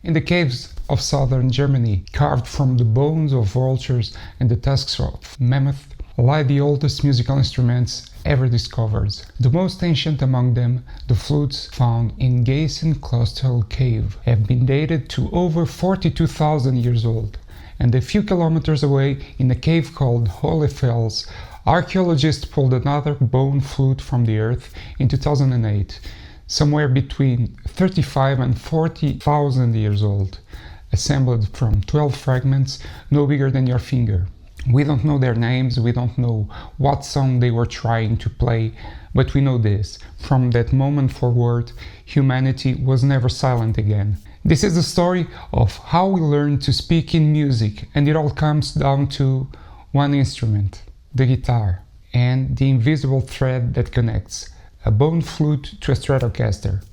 In the caves of southern Germany, carved from the bones of vultures and the tusks of mammoth, lie the oldest musical instruments ever discovered. The most ancient among them, the flutes found in Geissenklösterle cave, have been dated to over 42,000 years old. And a few kilometers away, in a cave called Hohle Fels, archaeologists pulled another bone flute from the earth in 2008, somewhere between 35 and 40,000 years old, assembled from 12 fragments no bigger than your finger. We don't know their names, we don't know what song they were trying to play, but we know this: from that moment forward, humanity was never silent again. This is the story of how we learn to speak in music, and it all comes down to one instrument, the guitar, and the invisible thread that connects a bone flute to a Stratocaster.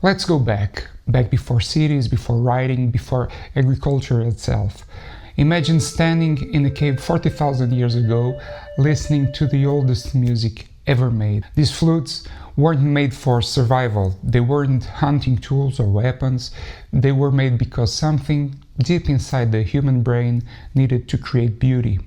Let's go back before cities, before writing, before agriculture itself. Imagine standing in a cave 40,000 years ago, listening to the oldest music ever made. These flutes weren't made for survival, they weren't hunting tools or weapons, they were made because something deep inside the human brain needed to create beauty.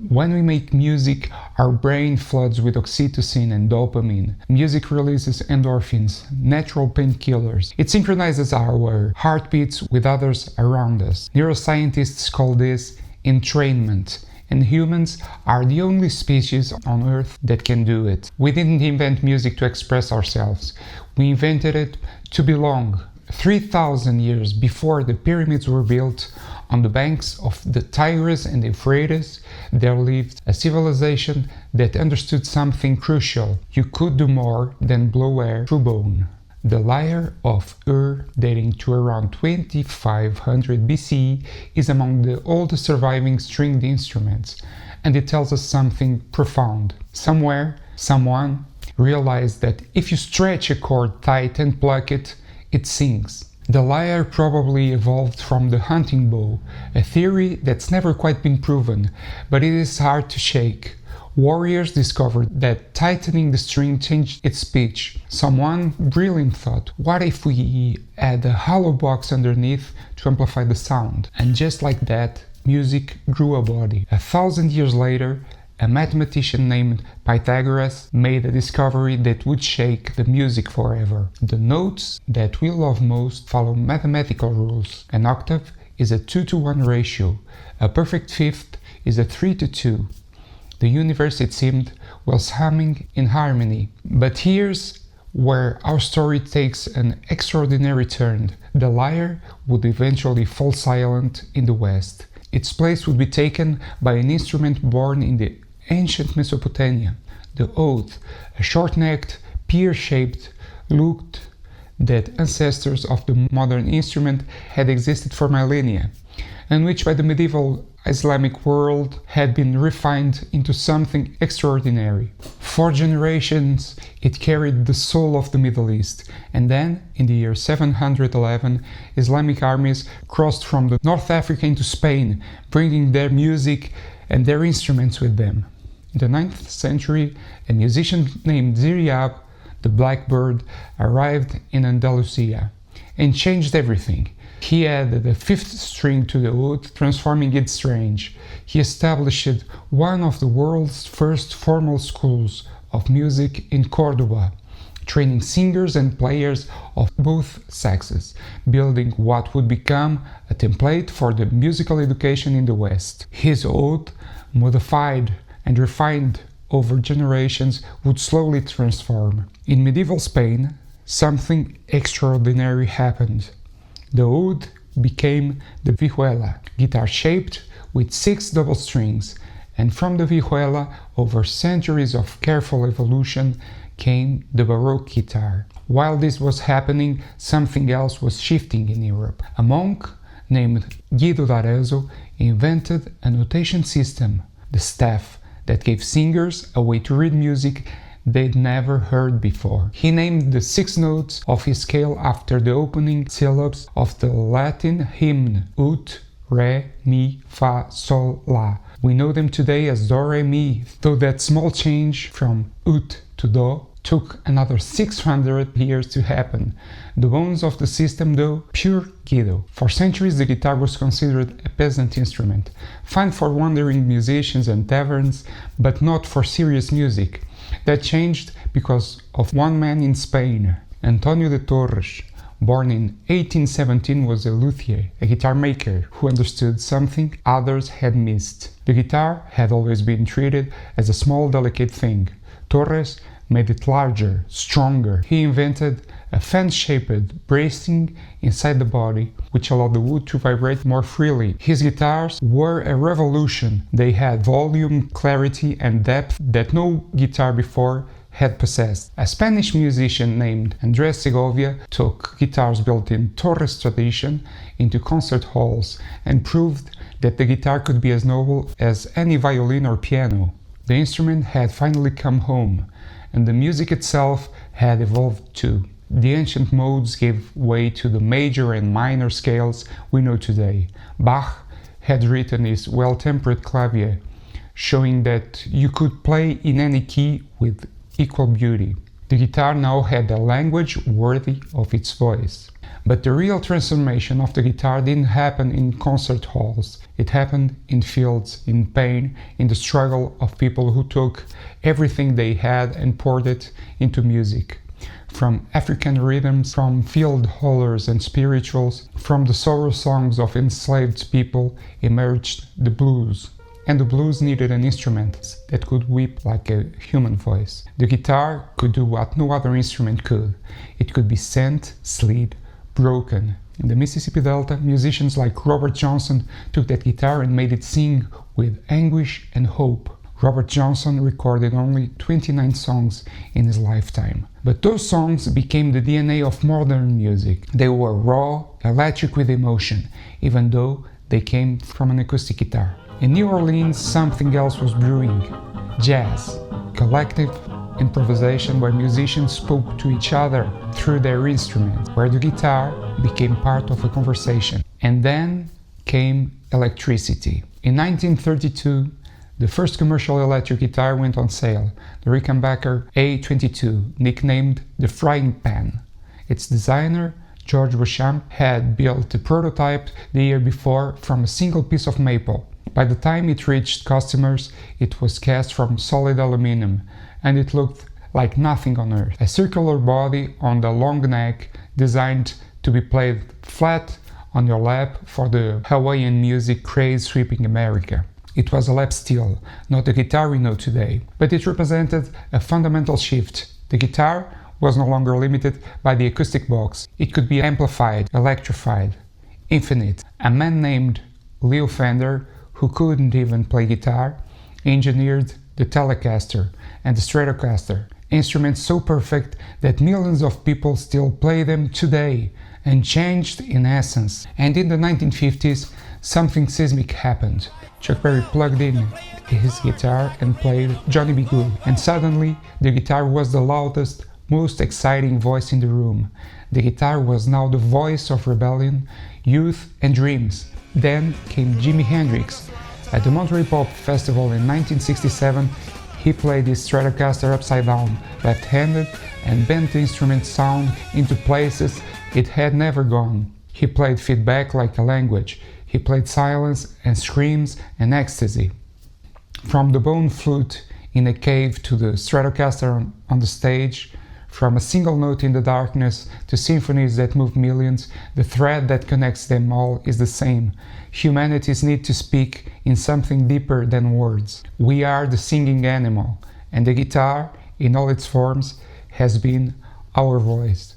When we make music, our brain floods with oxytocin and dopamine. Music releases endorphins, natural painkillers. It synchronizes our heartbeats with others around us. Neuroscientists call this entrainment, and humans are the only species on Earth that can do it. We didn't invent music to express ourselves. We invented it to belong. 3,000 years before the pyramids were built, on the banks of the Tigris and Euphrates, there lived a civilization that understood something crucial. You could do more than blow air through bone. The Lyre of Ur, dating to around 2500 BCE, is among the oldest surviving stringed instruments, and it tells us something profound. Somewhere, someone realized that if you stretch a chord tight and pluck it, it sings. The lyre probably evolved from the hunting bow, a theory that's never quite been proven, but it is hard to shake. Warriors discovered that tightening the string changed its pitch. Someone brilliant thought, what if we add a hollow box underneath to amplify the sound? And just like that, music grew a body. 1,000 years later, a mathematician named Pythagoras made a discovery that would shake the music forever. The notes that we love most follow mathematical rules. An octave is a 2-to-1 ratio. A perfect fifth is a 3-to-2. The universe, it seemed, was humming in harmony. But here's where our story takes an extraordinary turn. The lyre would eventually fall silent in the West. Its place would be taken by an instrument born in the ancient Mesopotamia, the oud, a short-necked, pear-shaped lute that ancestors of the modern instrument had existed for millennia, and which by the medieval Islamic world had been refined into something extraordinary. For generations, it carried the soul of the Middle East, and then, in the year 711, Islamic armies crossed from the North Africa into Spain, bringing their music and their instruments with them. In the 9th century, a musician named Ziryab, the blackbird, arrived in Andalusia and changed everything. He added a fifth string to the oud, transforming its range. He established one of the world's first formal schools of music in Cordoba, training singers and players of both sexes, building what would become a template for the musical education in the West. His oud, modified and refined over generations, would slowly transform. In medieval Spain, something extraordinary happened. The oud became the vihuela, guitar-shaped with 6 double strings, and from the vihuela, over centuries of careful evolution, came the Baroque guitar. While this was happening, something else was shifting in Europe. A monk named Guido invented a notation system, the staff, that gave singers a way to read music they'd never heard before. He named the 6 notes of his scale after the opening syllables of the Latin hymn ut, re, mi, fa, sol, la. We know them today as do, re, mi, though that small change from ut to do took another 600 years to happen. The bones of the system, though, pure Guido. For centuries the guitar was considered a peasant instrument, fine for wandering musicians and taverns, but not for serious music. That changed because of one man in Spain, Antonio de Torres. Born in 1817, was a luthier, a guitar maker who understood something others had missed. The guitar had always been treated as a small, delicate thing. Torres made it larger, stronger. He invented a fan-shaped bracing inside the body, which allowed the wood to vibrate more freely. His guitars were a revolution. They had volume, clarity, and depth that no guitar before had possessed. A Spanish musician named Andres Segovia took guitars built in Torres tradition into concert halls and proved that the guitar could be as noble as any violin or piano. The instrument had finally come home, and the music itself had evolved too. The ancient modes gave way to the major and minor scales we know today. Bach had written his well-tempered Clavier, showing that you could play in any key with equal beauty. The guitar now had a language worthy of its voice. But the real transformation of the guitar didn't happen in concert halls. It happened in fields, in pain, in the struggle of people who took everything they had and poured it into music. From African rhythms, from field howlers and spirituals, from the sorrow songs of enslaved people emerged the blues. And the blues needed an instrument that could weep like a human voice. The guitar could do what no other instrument could. It could be sent, slid, broken. In the Mississippi Delta, musicians like Robert Johnson took that guitar and made it sing with anguish and hope. Robert Johnson recorded only 29 songs in his lifetime. But those songs became the DNA of modern music. They were raw, electric with emotion, even though they came from an acoustic guitar. In New Orleans, something else was brewing. Jazz, collective improvisation where musicians spoke to each other through their instruments, where the guitar became part of a conversation. And then came electricity. In 1932, the first commercial electric guitar went on sale, the Rickenbacker A22, nicknamed the Frying Pan. Its designer, George Beauchamp, had built a prototype the year before from a single piece of maple. By the time it reached customers, it was cast from solid aluminum, and it looked like nothing on earth. A circular body on the long neck, designed to be played flat on your lap for the Hawaiian music craze sweeping America. It was a lap steel, not the guitar we know today, but it represented a fundamental shift. The guitar was no longer limited by the acoustic box. It could be amplified, electrified, infinite. A man named Leo Fender, who couldn't even play guitar, engineered the Telecaster and the Stratocaster, instruments so perfect that millions of people still play them today, unchanged in essence. And in the 1950s, something seismic happened. Chuck Berry plugged in his guitar and played Johnny B. Good, and suddenly the guitar was the loudest, most exciting voice in the room. The guitar was now the voice of rebellion, youth and dreams. Then came Jimi Hendrix. At the Monterey Pop Festival in 1967, he played his Stratocaster upside down, left-handed, and bent the instrument's sound into places it had never gone. He played feedback like a language. He played silence and screams and ecstasy. From the bone flute in a cave to the Stratocaster on the stage, from a single note in the darkness to symphonies that move millions, the thread that connects them all is the same. Humanity's need to speak in something deeper than words. We are the singing animal, and the guitar, in all its forms, has been our voice.